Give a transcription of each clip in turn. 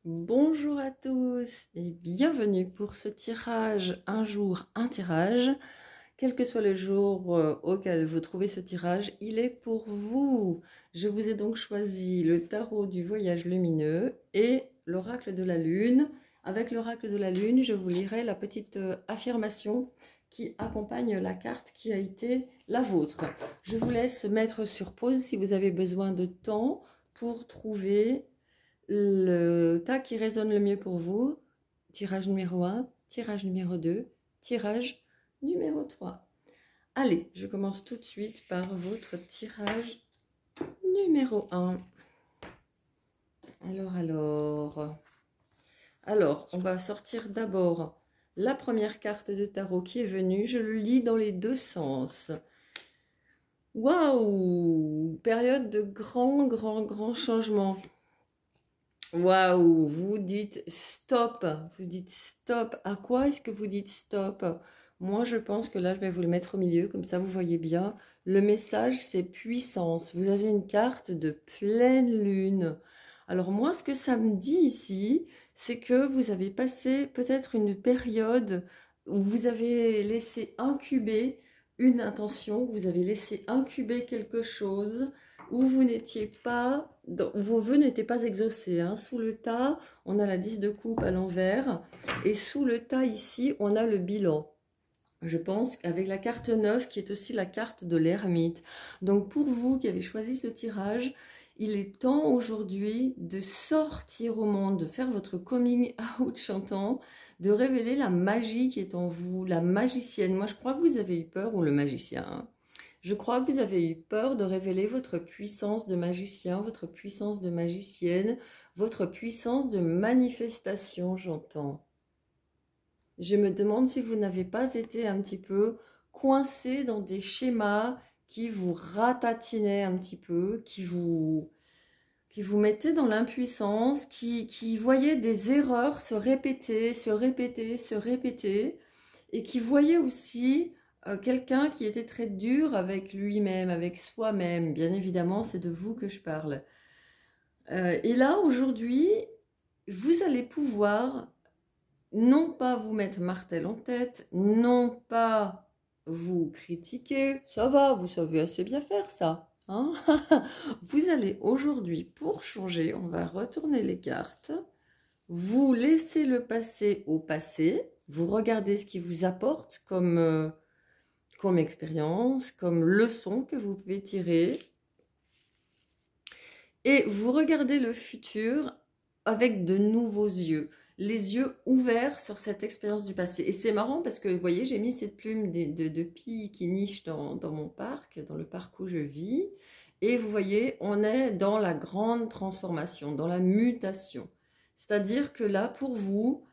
Bonjour à tous et bienvenue pour ce tirage un jour, un tirage. Quel que soit le jour auquel vous trouvez ce tirage, il est pour vous. Je vous ai donc choisi le tarot du voyage lumineux et l'oracle de la lune. Avec l'oracle de la lune, je vous lirai la petite affirmation qui accompagne la carte qui a été la vôtre. Je vous laisse mettre sur pause si vous avez besoin de temps pour trouver le tas qui résonne le mieux pour vous. Tirage numéro 1, tirage numéro 2, tirage numéro 3. Allez, je commence tout de suite par votre tirage numéro 1. Alors, on va sortir d'abord la première carte de tarot qui est venue. Je le lis dans les deux sens. Waouh! Période de grand changement. Waouh, vous dites stop, vous dites stop. À quoi est-ce que vous dites stop? Moi, je pense que là, je vais vous le mettre au milieu, comme ça vous voyez bien. Le message, c'est puissance. Vous avez une carte de pleine lune. Alors moi, ce que ça me dit ici, c'est que vous avez passé peut-être une période où vous avez laissé incuber une intention, vous avez laissé incuber quelque chose où vous n'étiez pas, vos vœux n'étaient pas exaucés. Hein. Sous le tas, on a la 10 de coupe à l'envers. Et sous le tas, ici, on a le bilan. Je pense qu'avec la carte 9, qui est aussi la carte de l'ermite. Donc pour vous qui avez choisi ce tirage, il est temps aujourd'hui de sortir au monde, de faire votre coming out chantant, de révéler la magie qui est en vous, la magicienne. Moi, je crois que vous avez eu peur, ou le magicien, hein. Je crois que vous avez eu peur de révéler votre puissance de magicien, votre puissance de magicienne, votre puissance de manifestation, j'entends. Je me demande si vous n'avez pas été un petit peu coincé dans des schémas qui vous ratatinaient un petit peu, qui vous mettaient dans l'impuissance, qui voyaient des erreurs se répéter, et qui voyaient aussi quelqu'un qui était très dur avec lui-même, avec soi-même. Bien évidemment, c'est de vous que je parle. Et là, aujourd'hui, vous allez pouvoir non pas vous mettre martel en tête, non pas vous critiquer. Ça va, vous savez assez bien faire ça. Hein. Vous allez aujourd'hui, pour changer, on va retourner les cartes. Vous laissez le passé au passé. Vous regardez ce qui vous apporte comme expérience, comme leçon que vous pouvez tirer. Et vous regardez le futur avec de nouveaux yeux, les yeux ouverts sur cette expérience du passé. Et c'est marrant parce que, vous voyez, j'ai mis cette plume de pie qui niche dans mon parc, dans le parc où je vis. Et vous voyez, on est dans la grande transformation, dans la mutation. C'est-à-dire que là, pour vous,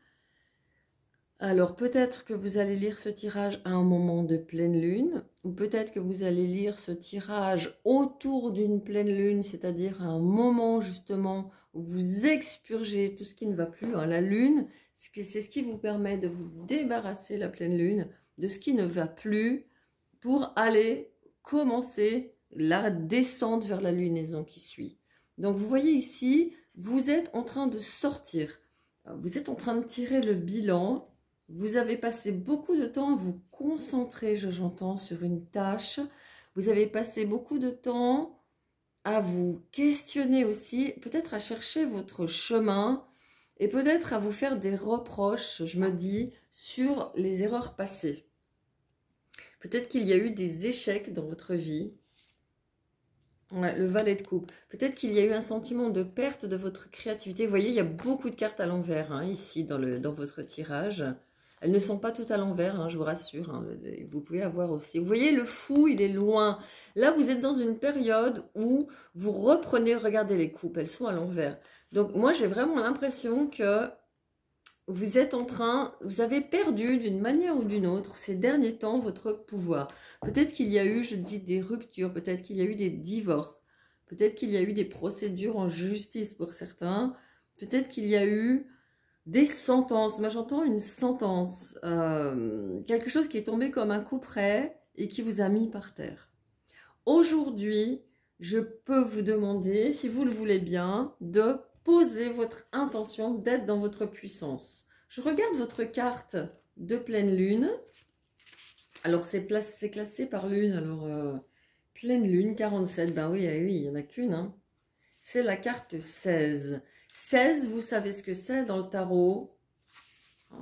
alors peut-être que vous allez lire ce tirage à un moment de pleine lune, ou peut-être que vous allez lire ce tirage autour d'une pleine lune, c'est-à-dire à un moment justement où vous expurgez tout ce qui ne va plus. Hein. La lune, c'est ce qui vous permet de vous débarrasser, la pleine lune, de ce qui ne va plus pour aller commencer la descente vers la lunaison qui suit. Donc vous voyez ici, vous êtes en train de sortir, vous êtes en train de tirer le bilan. Vous avez passé beaucoup de temps à vous concentrer, j'entends, sur une tâche. Vous avez passé beaucoup de temps à vous questionner aussi, peut-être à chercher votre chemin et peut-être à vous faire des reproches, je me dis, sur les erreurs passées. Peut-être qu'il y a eu des échecs dans votre vie. Ouais, le valet de coupe. Peut-être qu'il y a eu un sentiment de perte de votre créativité. Vous voyez, il y a beaucoup de cartes à l'envers hein, ici dans votre tirage. Elles ne sont pas toutes à l'envers, hein, je vous rassure. Hein, vous pouvez avoir aussi. Vous voyez, le fou, il est loin. Là, vous êtes dans une période où vous reprenez, regardez les coupes, elles sont à l'envers. Donc, moi, j'ai vraiment l'impression que vous êtes en train, vous avez perdu d'une manière ou d'une autre ces derniers temps votre pouvoir. Peut-être qu'il y a eu, je dis, des ruptures, peut-être qu'il y a eu des divorces, peut-être qu'il y a eu des procédures en justice pour certains, peut-être qu'il y a eu des sentences. Moi, j'entends une sentence, quelque chose qui est tombé comme un coup près et qui vous a mis par terre. Aujourd'hui, je peux vous demander, si vous le voulez bien, de posez votre intention d'être dans votre puissance. Je regarde votre carte de pleine lune. Alors, c'est classé par lune. Alors, pleine lune, 47. Ben oui, oui, il n'y en a qu'une. Hein. C'est la carte 16. 16, vous savez ce que c'est dans le tarot?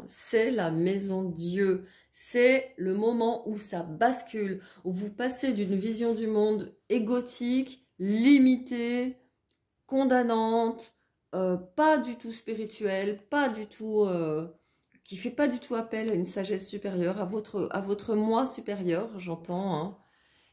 C'est la maison Dieu. C'est le moment où ça bascule, où vous passez d'une vision du monde égotique, limitée, condamnante, pas du tout spirituelle, pas du tout, qui fait pas du tout appel à une sagesse supérieure, à votre moi supérieur, j'entends. Hein.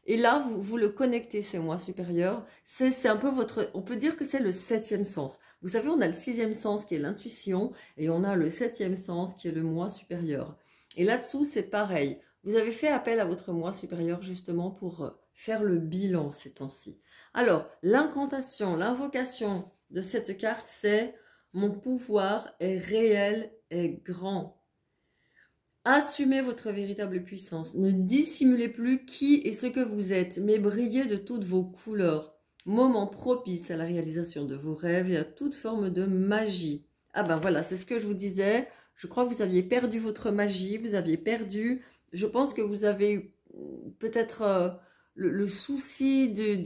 Et là, vous le connectez, ce moi supérieur. C'est un peu votre... On peut dire que c'est le 7e sens. Vous savez, on a le 6e sens qui est l'intuition et on a le 7e sens qui est le moi supérieur. Et là-dessous, c'est pareil. Vous avez fait appel à votre moi supérieur justement pour faire le bilan ces temps-ci. Alors, l'incantation, l'invocation de cette carte, c'est « Mon pouvoir est réel et grand ». Assumez votre véritable puissance. Ne dissimulez plus qui et ce que vous êtes, mais brillez de toutes vos couleurs. Moment propice à la réalisation de vos rêves et à toute forme de magie. Ah ben voilà, c'est ce que je vous disais. Je crois que vous aviez perdu votre magie, vous aviez perdu... Je pense que vous avez peut-être le souci des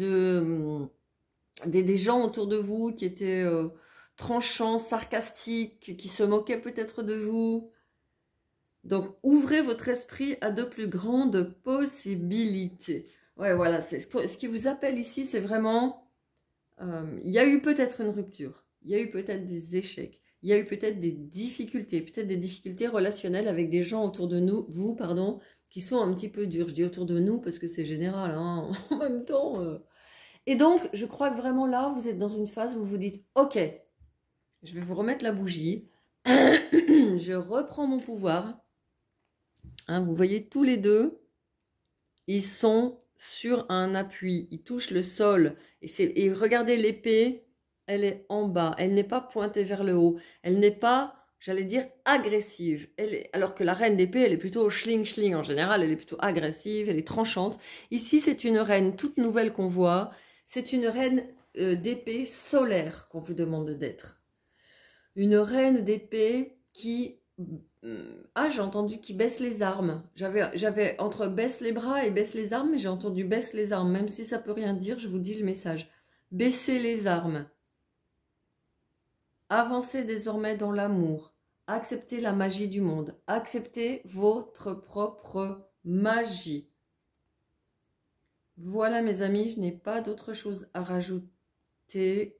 gens autour de vous qui étaient tranchants, sarcastiques, qui se moquaient peut-être de vous. Donc, ouvrez votre esprit à de plus grandes possibilités. Ouais, voilà, c'est ce qui vous appelle ici, c'est vraiment... il y a eu peut-être une rupture, il y a eu peut-être des échecs, il y a eu peut-être des difficultés relationnelles avec des gens autour de vous, pardon, qui sont un petit peu durs. Je dis autour de nous parce que c'est général, hein, en même temps. Et donc, je crois que vraiment là, vous êtes dans une phase où vous vous dites, ok, je vais vous remettre la bougie, je reprends mon pouvoir. Hein, vous voyez, tous les deux, ils sont sur un appui, ils touchent le sol. Et regardez, l'épée, elle est en bas, elle n'est pas pointée vers le haut, elle n'est pas, j'allais dire, agressive. Alors que la reine d'épée, elle est plutôt schling-schling en général, elle est plutôt agressive, elle est tranchante. Ici, c'est une reine toute nouvelle qu'on voit, c'est une reine d'épée solaire qu'on vous demande d'être. Une reine d'épée qui... Ah, j'ai entendu qui baisse les armes. J'avais entre baisse les bras et baisse les armes, mais j'ai entendu baisse les armes. Même si ça peut rien dire, je vous dis le message. Baissez les armes. Avancez désormais dans l'amour. Acceptez la magie du monde. Acceptez votre propre magie. Voilà mes amis, je n'ai pas d'autre chose à rajouter.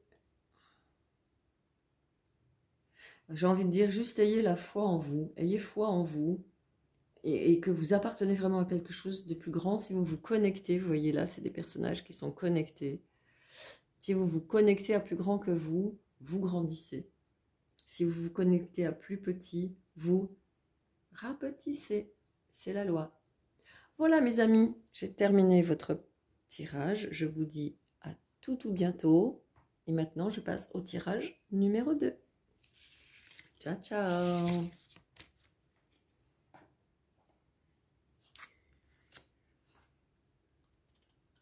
J'ai envie de dire, juste ayez la foi en vous, ayez foi en vous, et que vous appartenez vraiment à quelque chose de plus grand. Si vous vous connectez, vous voyez là, c'est des personnages qui sont connectés. Si vous vous connectez à plus grand que vous, vous grandissez. Si vous vous connectez à plus petit, vous rapetissez. C'est la loi. Voilà mes amis, j'ai terminé votre tirage. Je vous dis à tout bientôt. Et maintenant, je passe au tirage numéro 2. Ciao, ciao.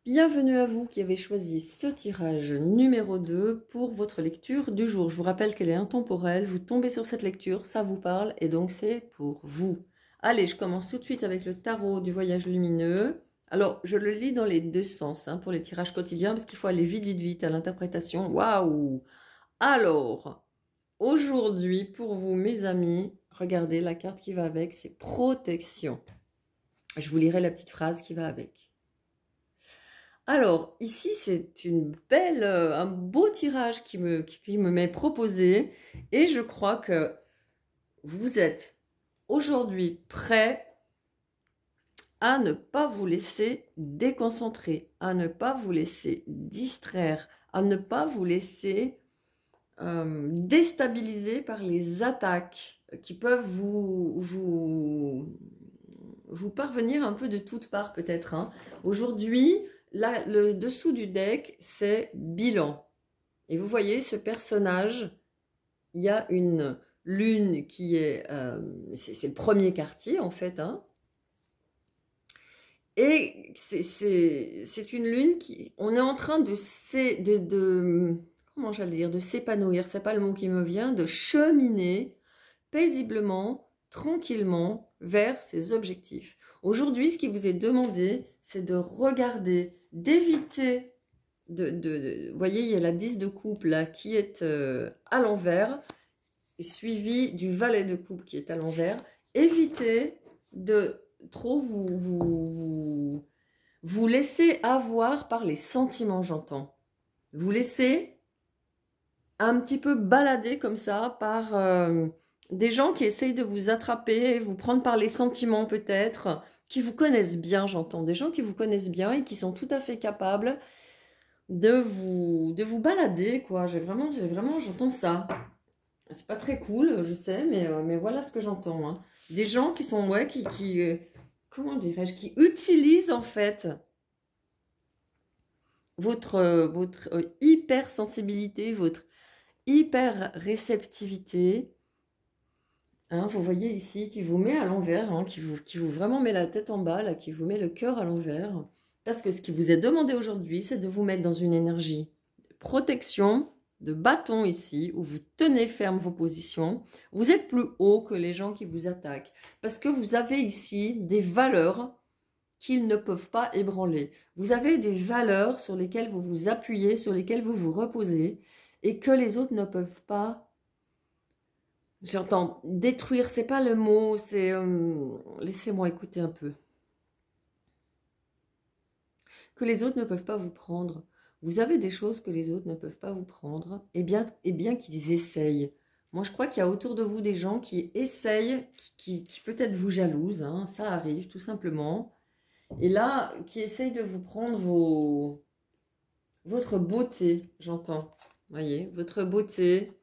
Bienvenue à vous qui avez choisi ce tirage numéro 2 pour votre lecture du jour. Je vous rappelle qu'elle est intemporelle. Vous tombez sur cette lecture, ça vous parle et donc c'est pour vous. Allez, je commence tout de suite avec le tarot du voyage lumineux. Alors, je le lis dans les deux sens hein, pour les tirages quotidiens parce qu'il faut aller vite à l'interprétation. Waouh! Alors... Aujourd'hui, pour vous, mes amis, regardez la carte qui va avec, c'est protection. Je vous lirai la petite phrase qui va avec. Alors, ici, c'est un beau tirage qui me m'est proposé. Et je crois que vous êtes aujourd'hui prêts à ne pas vous laisser déconcentrer, à ne pas vous laisser distraire, à ne pas vous laisser... déstabilisé par les attaques qui peuvent vous parvenir un peu de toutes parts peut-être. Hein. Aujourd'hui, le dessous du deck, c'est bilan. Et vous voyez ce personnage, il y a une lune qui est... c'est le premier quartier en fait. Hein. Et c'est une lune qui... On est en train de comment j'allais dire, de s'épanouir, c'est pas le mot qui me vient, de cheminer paisiblement, tranquillement vers ses objectifs. Aujourd'hui, ce qui vous est demandé, c'est de regarder, d'éviter vous voyez, il y a la 10 de coupe là qui est à l'envers, suivi du valet de coupe qui est à l'envers. Évitez de trop vous laisser avoir par les sentiments, j'entends. Vous laissez un petit peu balader comme ça par des gens qui essayent de vous attraper, vous prendre par les sentiments peut-être, qui vous connaissent bien, j'entends. Des gens qui vous connaissent bien et qui sont tout à fait capables de vous balader, quoi. J'entends ça. C'est pas très cool, je sais, mais voilà ce que j'entends. Hein. Des gens qui sont, ouais, comment dirais-je, qui utilisent en fait votre hypersensibilité, votre hyper réceptivité. Hein, vous voyez ici, qui vous met à l'envers, hein, qui vous vraiment met la tête en bas, là, qui vous met le cœur à l'envers. Parce que ce qui vous est demandé aujourd'hui, c'est de vous mettre dans une énergie de protection, de bâton ici, où vous tenez ferme vos positions. Vous êtes plus haut que les gens qui vous attaquent. Parce que vous avez ici des valeurs qu'ils ne peuvent pas ébranler. Vous avez des valeurs sur lesquelles vous vous appuyez, sur lesquelles vous vous reposez, et que les autres ne peuvent pas. J'entends détruire, c'est pas le mot, c'est... laissez-moi écouter un peu. Que les autres ne peuvent pas vous prendre. Vous avez des choses que les autres ne peuvent pas vous prendre, et bien qu'ils essayent. Moi, je crois qu'il y a autour de vous des gens qui essayent, qui peut-être vous jalousent, hein, ça arrive tout simplement. Et là, qui essayent de vous prendre votre beauté, j'entends. Voyez, votre beauté,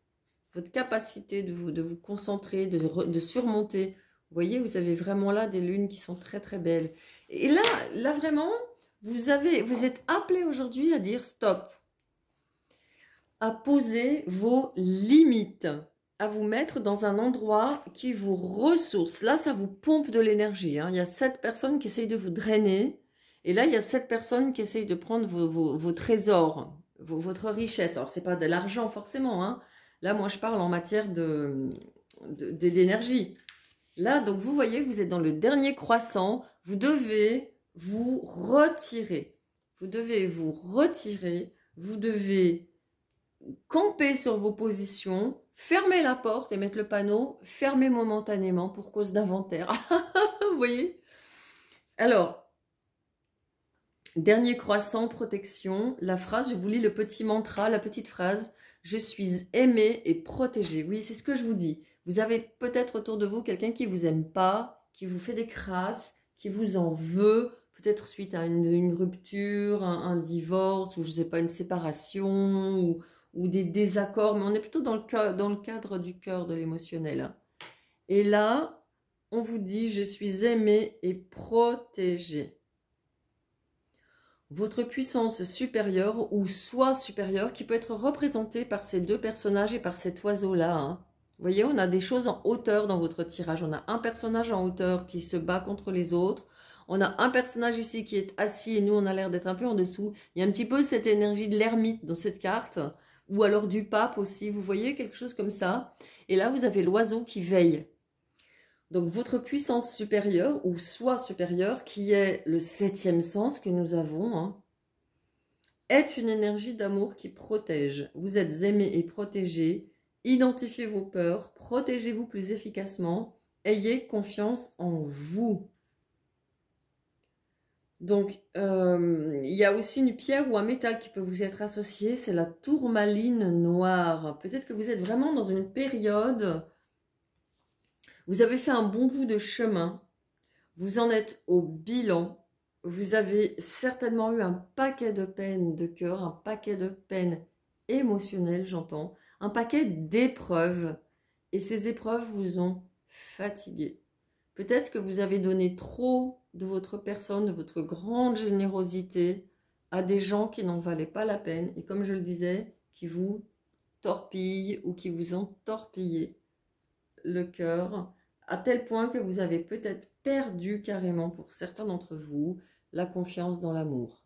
votre capacité de vous concentrer, de surmonter. Vous voyez, vous avez vraiment là des lunes qui sont très très belles. Et là vraiment, vous êtes appelé aujourd'hui à dire stop, à poser vos limites, à vous mettre dans un endroit qui vous ressource. Là, ça vous pompe de l'énergie. Hein. Il y a 7 personnes qui essayent de vous drainer. Et là, il y a 7 personnes qui essayent de prendre vos trésors, votre richesse. Alors, ce n'est pas de l'argent forcément. Hein. Là, moi, je parle en matière d'énergie. Là, donc, vous voyez que vous êtes dans le dernier croissant. Vous devez vous retirer. Vous devez vous retirer. Vous devez camper sur vos positions, fermer la porte et mettre le panneau « Fermez momentanément pour cause d'inventaire ». Vous voyez? Alors, dernier croissant, protection. La phrase, je vous lis le petit mantra, la petite phrase « Je suis aimé et protégé ». Oui, c'est ce que je vous dis. Vous avez peut-être autour de vous quelqu'un qui ne vous aime pas, qui vous fait des crasses, qui vous en veut, peut-être suite à une rupture, un divorce, ou je ne sais pas, une séparation, ou des désaccords, mais on est plutôt dans le cadre du cœur, de l'émotionnel. Et là, on vous dit « Je suis aimé et protégé ». Votre puissance supérieure ou soi supérieur qui peut être représentée par ces 2 personnages et par cet oiseau-là. Hein. Vous voyez, on a des choses en hauteur dans votre tirage. On a un personnage en hauteur qui se bat contre les autres. On a un personnage ici qui est assis et nous, on a l'air d'être un peu en dessous. Il y a un petit peu cette énergie de l'ermite dans cette carte. Ou alors du pape aussi. Vous voyez, quelque chose comme ça. Et là, vous avez l'oiseau qui veille. Donc, votre puissance supérieure ou soi supérieure, qui est le 7e sens que nous avons, hein, est une énergie d'amour qui protège. Vous êtes aimé et protégé. Identifiez vos peurs. Protégez-vous plus efficacement. Ayez confiance en vous. Donc, il y a aussi une pierre ou un métal qui peut vous être associé. C'est la tourmaline noire. Peut-être que vous êtes vraiment dans une période... Vous avez fait un bon bout de chemin, vous en êtes au bilan, vous avez certainement eu un paquet de peines de cœur, un paquet de peines émotionnelles, j'entends, un paquet d'épreuves, et ces épreuves vous ont fatigué. Peut-être que vous avez donné trop de votre personne, de votre grande générosité à des gens qui n'en valaient pas la peine, et comme je le disais, qui vous torpillent ou qui vous ont torpillé le cœur, à tel point que vous avez peut-être perdu carrément, pour certains d'entre vous, la confiance dans l'amour.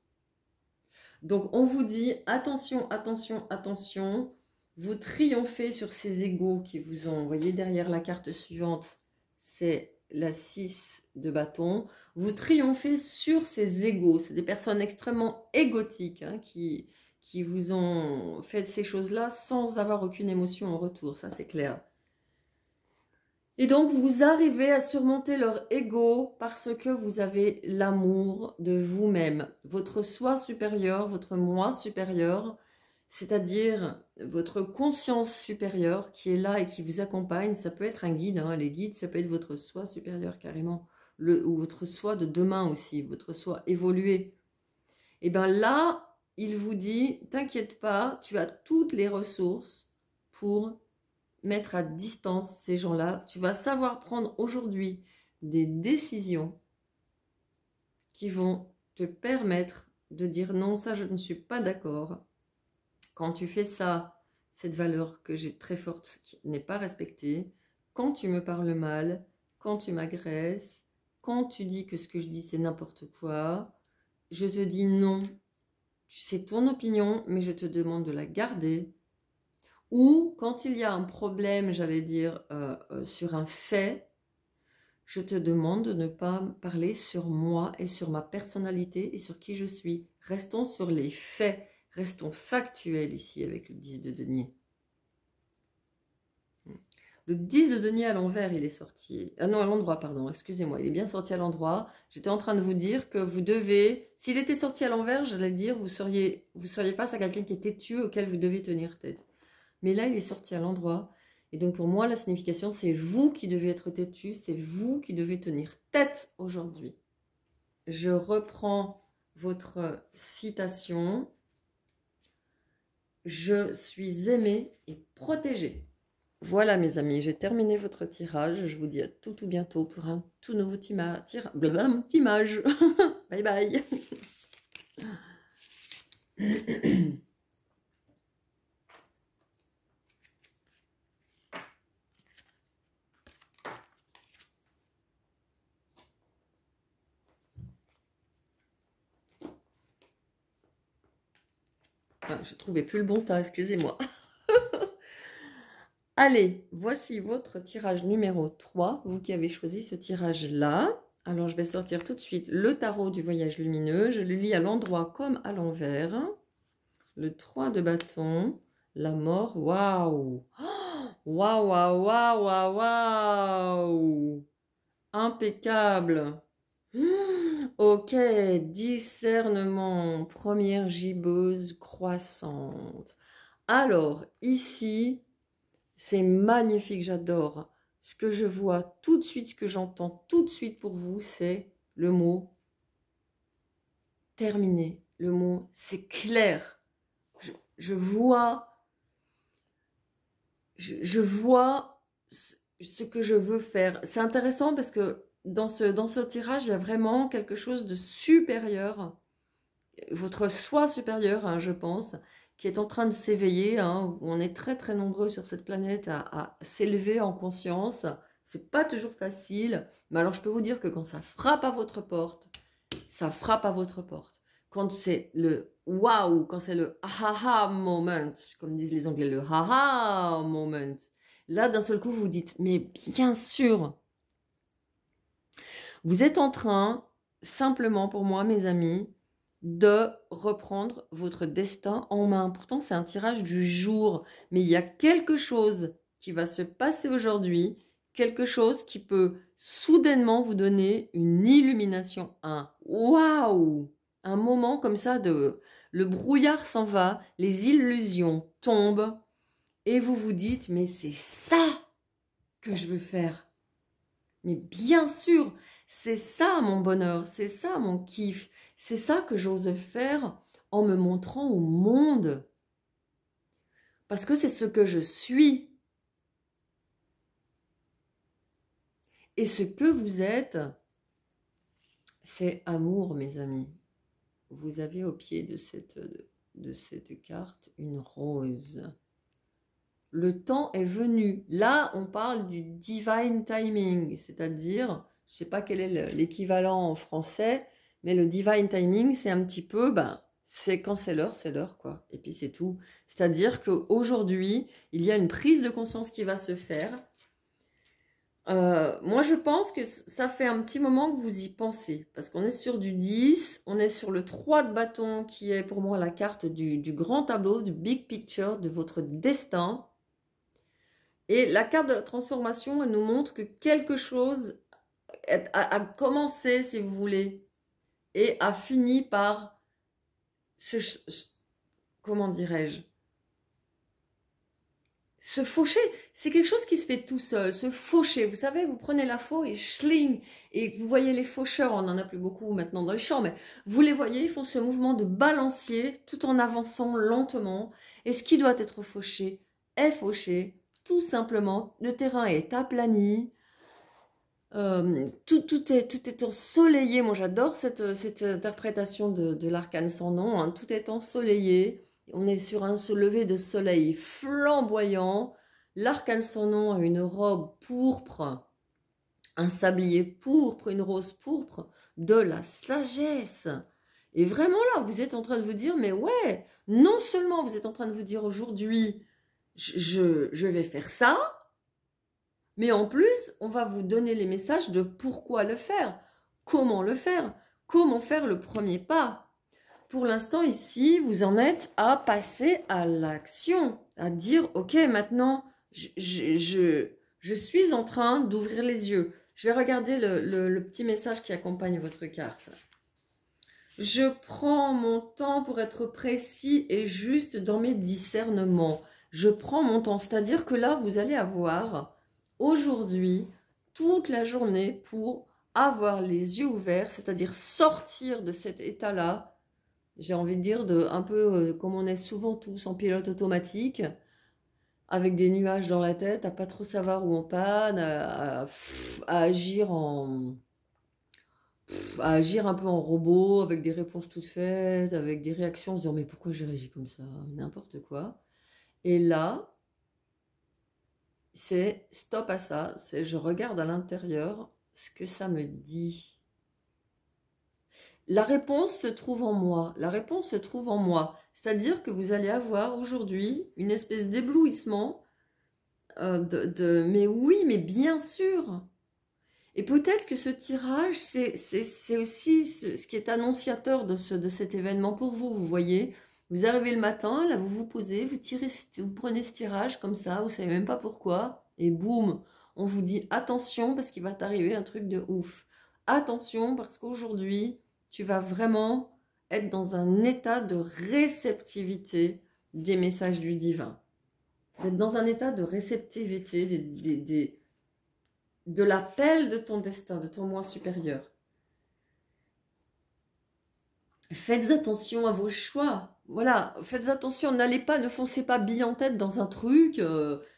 Donc, on vous dit, attention, attention, attention, vous triomphez sur ces égos qui vous ont, vous voyez, derrière la carte suivante, c'est la 6 de bâton. Vous triomphez sur ces égos. C'est des personnes extrêmement égotiques hein, qui vous ont fait ces choses-là sans avoir aucune émotion en retour, ça c'est clair. Et donc, vous arrivez à surmonter leur ego parce que vous avez l'amour de vous-même, votre soi supérieur, votre moi supérieur, c'est-à-dire votre conscience supérieure qui est là et qui vous accompagne. Ça peut être un guide, hein. Les guides, ça peut être votre soi supérieur carrément, ou votre soi de demain aussi, votre soi évolué. Et bien là, il vous dit, t'inquiète pas, tu as toutes les ressources pour mettre à distance ces gens-là. Tu vas savoir prendre aujourd'hui des décisions qui vont te permettre de dire non, ça je ne suis pas d'accord. Quand tu fais ça, cette valeur que j'ai très forte qui n'est pas respectée, quand tu me parles mal, quand tu m'agresses, quand tu dis que ce que je dis c'est n'importe quoi, je te dis non, c'est ton opinion, mais je te demande de la garder. Ou quand il y a un problème, j'allais dire, sur un fait, je te demande de ne pas parler sur moi et sur ma personnalité et sur qui je suis. Restons sur les faits, restons factuels ici avec le 10 de denier. Le 10 de denier à l'envers, il est sorti. Ah non, à l'endroit, pardon, excusez-moi, il est bien sorti à l'endroit. J'étais en train de vous dire que vous devez, s'il était sorti à l'envers, j'allais dire, vous seriez face à quelqu'un qui est têtu auquel vous devez tenir tête. Mais là, il est sorti à l'endroit. Et donc, pour moi, la signification, c'est vous qui devez être têtu, c'est vous qui devez tenir tête aujourd'hui. Je reprends votre citation. Je suis aimée et protégée. Voilà, mes amis, j'ai terminé votre tirage. Je vous dis à tout bientôt pour un tout nouveau tirage. Bye bye. Enfin, je ne trouvais plus le bon tas, excusez-moi. Allez, voici votre tirage numéro 3, vous qui avez choisi ce tirage-là. Alors, je vais sortir tout de suite le tarot du voyage lumineux. Je le lis à l'endroit comme à l'envers. Le 3 de bâton, la mort, waouh! Waouh, waouh, waouh, waouh, waouh! Impeccable! Ok, discernement, première gibbeuse croissante. Alors, ici, c'est magnifique, j'adore. Ce que je vois tout de suite, ce que j'entends tout de suite pour vous, c'est le mot terminé. Le mot, c'est clair. Je vois ce que je veux faire. C'est intéressant parce que dans ce tirage, il y a vraiment quelque chose de supérieur, votre soi supérieur, hein, je pense, qui est en train de s'éveiller. Hein. On est très très nombreux sur cette planète à s'élever en conscience. C'est pas toujours facile, mais alors je peux vous dire que quand ça frappe à votre porte, ça frappe à votre porte. Quand c'est le waouh, quand c'est le aha moment, comme disent les Anglais, le aha moment, là d'un seul coup vous vous dites, mais bien sûr, vous êtes en train, simplement pour moi mes amis, de reprendre votre destin en main. Pourtant c'est un tirage du jour, mais il y a quelque chose qui va se passer aujourd'hui, quelque chose qui peut soudainement vous donner une illumination, un waouh, un moment comme ça de le brouillard s'en va, les illusions tombent et vous vous dites mais c'est ça que je veux faire. Mais bien sûr, c'est ça mon bonheur, c'est ça mon kiff, c'est ça que j'ose faire en me montrant au monde. Parce que c'est ce que je suis. Et ce que vous êtes, c'est amour, mes amis. Vous avez au pied de cette carte une rose. Le temps est venu. Là, on parle du divine timing, c'est-à-dire, je ne sais pas quel est l'équivalent en français, mais le divine timing, c'est un petit peu C'est quand c'est l'heure, quoi. Et puis c'est tout. C'est-à-dire qu'aujourd'hui, il y a une prise de conscience qui va se faire. Moi, je pense que ça fait un petit moment que vous y pensez. Parce qu'on est sur du 10, on est sur le 3 de bâton, qui est pour moi la carte du grand tableau, du big picture, de votre destin. Et la carte de la transformation, elle nous montre que quelque chose a commencé, si vous voulez, et a fini par comment dirais-je, se faucher. C'est quelque chose qui se fait tout seul, se faucher. Vous savez, vous prenez la faux et schling, et vous voyez les faucheurs, on n'en a plus beaucoup maintenant dans les champs, mais vous les voyez, ils font ce mouvement de balancier tout en avançant lentement. Et ce qui doit être fauché est fauché, tout simplement. Le terrain est aplani. Tout est ensoleillé. Moi, j'adore cette interprétation de l'arcane sans nom, hein. Tout est ensoleillé. On est sur un lever de soleil flamboyant. L'arcane sans nom a une robe pourpre, un sablier pourpre, une rose pourpre, de la sagesse. Et vraiment là, vous êtes en train de vous dire, mais ouais, non seulement vous êtes en train de vous dire aujourd'hui, je vais faire ça, mais en plus, on va vous donner les messages de pourquoi le faire, comment faire le premier pas. Pour l'instant, ici, vous en êtes à passer à l'action, à dire, ok, maintenant, je suis en train d'ouvrir les yeux. Je vais regarder le petit message qui accompagne votre carte. Je prends mon temps pour être précis et juste dans mes discernements. Je prends mon temps, c'est-à-dire que là, vous allez avoir aujourd'hui toute la journée pour avoir les yeux ouverts, c'est-à-dire sortir de cet état-là. J'ai envie de dire un peu comme on est souvent tous en pilote automatique, avec des nuages dans la tête, à pas trop savoir où on panne, à agir à agir un peu en robot, avec des réponses toutes faites, avec des réactions, en se disant mais pourquoi j'ai réagi comme ça, n'importe quoi. Et là, c'est stop à ça, c'est je regarde à l'intérieur ce que ça me dit. La réponse se trouve en moi, la réponse se trouve en moi. C'est-à-dire que vous allez avoir aujourd'hui une espèce d'éblouissement mais oui, mais bien sûr. Et peut-être que ce tirage, c'est aussi ce qui est annonciateur de cet événement pour vous. Vous voyez, vous arrivez le matin, là vous vous posez, vous prenez ce tirage comme ça, vous savez même pas pourquoi, et boum, on vous dit attention parce qu'il va t'arriver un truc de ouf. Attention parce qu'aujourd'hui, tu vas vraiment être dans un état de réceptivité des messages du divin. D'être dans un état de réceptivité de l'appel de ton destin, de ton moi supérieur. Faites attention à vos choix. Voilà, faites attention, ne foncez pas bille en tête dans un truc.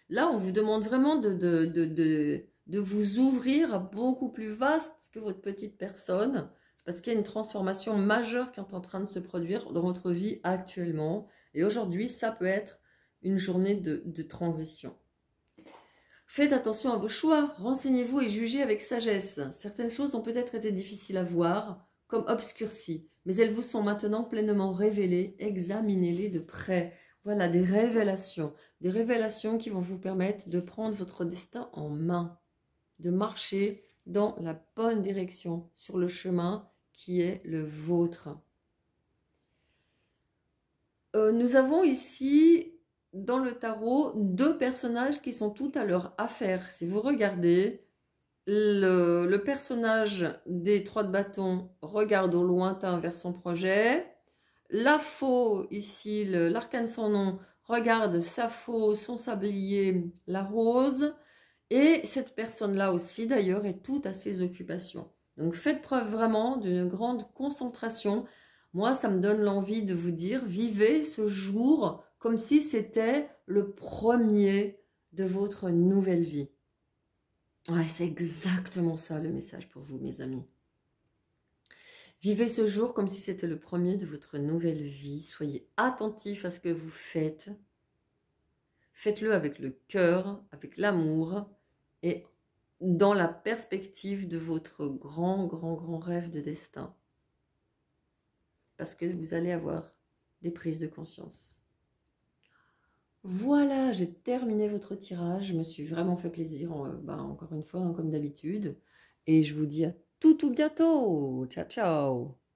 Là, on vous demande vraiment de vous ouvrir à beaucoup plus vaste que votre petite personne, parce qu'il y a une transformation majeure qui est en train de se produire dans votre vie actuellement. Et aujourd'hui, ça peut être une journée de transition. Faites attention à vos choix, renseignez-vous et jugez avec sagesse. Certaines choses ont peut-être été difficiles à voir, comme obscurcies, mais elles vous sont maintenant pleinement révélées. Examinez-les de près. Voilà, des révélations qui vont vous permettre de prendre votre destin en main, de marcher dans la bonne direction, sur le chemin qui est le vôtre. Nous avons ici dans le tarot deux personnages qui sont tout à leur affaire. Si vous regardez, le personnage des 3 de bâton regarde au lointain vers son projet. La faux, ici, l'arcane sans nom, regarde sa faux, son sablier, la rose. Et cette personne-là aussi, d'ailleurs, est toute à ses occupations. Donc faites preuve vraiment d'une grande concentration. Moi, ça me donne l'envie de vous dire, vivez ce jour comme si c'était le premier de votre nouvelle vie. Ouais, c'est exactement ça le message pour vous, mes amis. Vivez ce jour comme si c'était le premier de votre nouvelle vie. Soyez attentifs à ce que vous faites. Faites-le avec le cœur, avec l'amour et dans la perspective de votre grand rêve de destin. Parce que vous allez avoir des prises de conscience. Voilà, j'ai terminé votre tirage. Je me suis vraiment fait plaisir, encore une fois, hein, comme d'habitude. Et je vous dis à tout bientôt. Ciao, ciao.